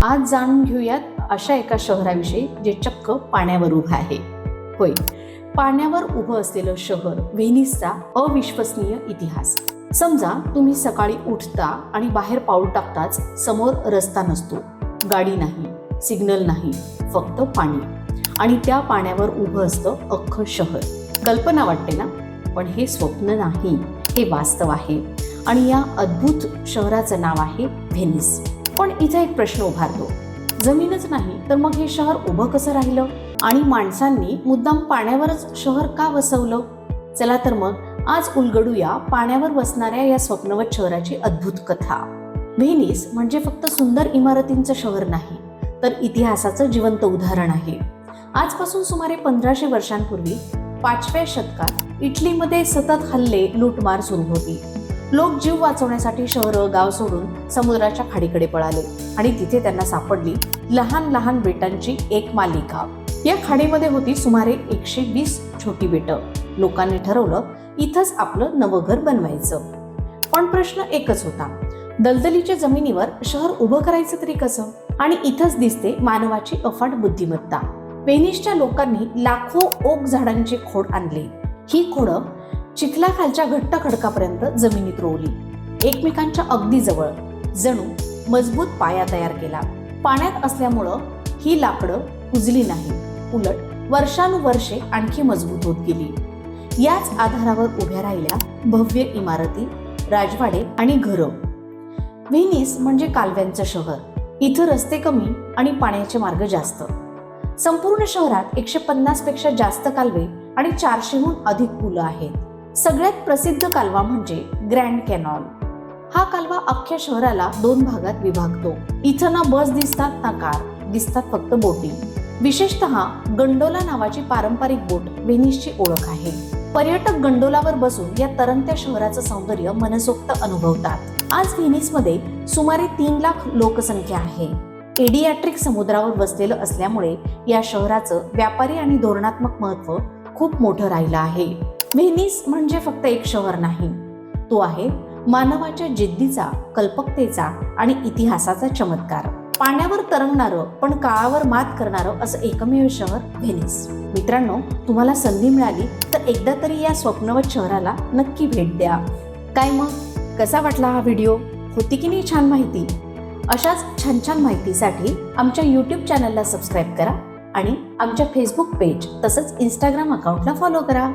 आज जाणून घेऊयात अशा एका शहराविषयी जे चक्क पाण्यावर उभं आहे. होय, पाण्यावर उभं असलेलं शहर व्हेनिसचा अविश्वसनीय इतिहास. समजा तुम्ही सकाळी उठता आणि बाहेर पाऊल टाकताच समोर रस्ता नसतो, गाडी नाही, सिग्नल नाही, फक्त पाणी. आणि त्या पाण्यावर उभं असतं अख्खं शहर. कल्पना वाटते ना? पण हे स्वप्न नाही, हे वास्तव आहे. आणि या अद्भुत शहराचं नाव आहे व्हेनिस. पण इथे एक प्रश्न उभारतो, जमीनच नाही तर मग हे शहर उभं कसं राहिलं? आणि माणसांनी मुद्दाम पाण्यावरच शहर का वसवलं? चला तर मग आज उलगडूया पाण्यावर वसणाऱ्या या स्वप्नवत शहराची अद्भुत कथा. व्हेनिस म्हणजे फक्त सुंदर इमारतींचं शहर नाही, तर इतिहासाचं जिवंत उदाहरण आहे. आजपासून सुमारे 1500 वर्षांपूर्वी 5व्या शतकात इटलीमध्ये सतत हल्ले, लूटमार सुरू होती. लोक जीव वाचवण्यासाठी शहरं, गाव सोडून समुद्राच्या खाडीकडे पळाले आणि तिथे त्यांना सापडली लहान लहान बेटांची एक मालिका. या खाडीमध्ये होती सुमारे 120 छोटी बेटं. लोकांनी ठरवलं इथंच आपलं नवं घर बनवायचं. पण प्रश्न एकच होता, दलदलीच्या जमिनीवर शहर उभं करायचं तरी कसं? आणि इथंच दिसते मानवाची अफाट बुद्धिमत्ता. व्हेनिसच्या लोकांनी लाखो ओक झाडांची खोड आणली. ही खोडं चिखलाखालच्या घट्ट खडकापर्यंत जमिनीत रोवली. एकमेकांच्या अगदी जवळ, जणू मजबूत पाया तयार केला. पाण्यात असल्यामुळं ही लाकडं कुजली नाही, उलट वर्षानुवर्षे आणखी मजबूत होत गेली. याच आधारावर उभ्या राहिल्या भव्य इमारती, राजवाडे आणि घरं. व्हेनिस म्हणजे कालव्यांचं शहर. इथं रस्ते कमी आणि पाण्याचे मार्ग जास्त. संपूर्ण शहरात 150 पेक्षा जास्त कालवे आणि 400हून अधिक पुलं आहेत. सगळ्यात प्रसिद्ध कालवा म्हणजे ग्रँड कॅनॉल. हा कालवा अख्ख्या शहराला 2 भागात विभागतो. इथं ना बस दिसतात ना कार, दिसतात फक्त बोटी. विशेषतः गंडोला नावाची पारंपरिक बोट व्हेनिसची ओळख आहे. पर्यटक गंडोलावर बसून या तरंगत्या शहराचं सौंदर्य मनसोक्त अनुभवतात. आज व्हेनिसमध्ये सुमारे 3 लाख लोकसंख्या आहे. एडियाट्रिक समुद्रावर वसलेलं असल्यामुळे या शहराचं व्यापारी आणि धोरणात्मक महत्त्व खूप मोठं राहिलं आहे. व्हेनिस म्हणजे फक्त एक शहर नाही, तो आहे मानवाच्या जिद्दीचा, कल्पकतेचा आणि इतिहासाचा चमत्कार. पाण्यावर तरंगणारं पण काळावर मात करणारं असं एकमेव शहर व्हेनिस. मित्रांनो, तुम्हाला संधी मिळाली तर एकदा तरी या स्वप्नवत शहराला नक्की भेट द्या. काय मग, कसा वाटला हा व्हिडिओ? होती की नाही छान माहिती? अशाच छान छान माहितीसाठी आमच्या YouTube चॅनलला सबस्क्राईब करा आणि आमच्या फेसबुक पेज तसंच Instagram अकाउंटला फॉलो करा.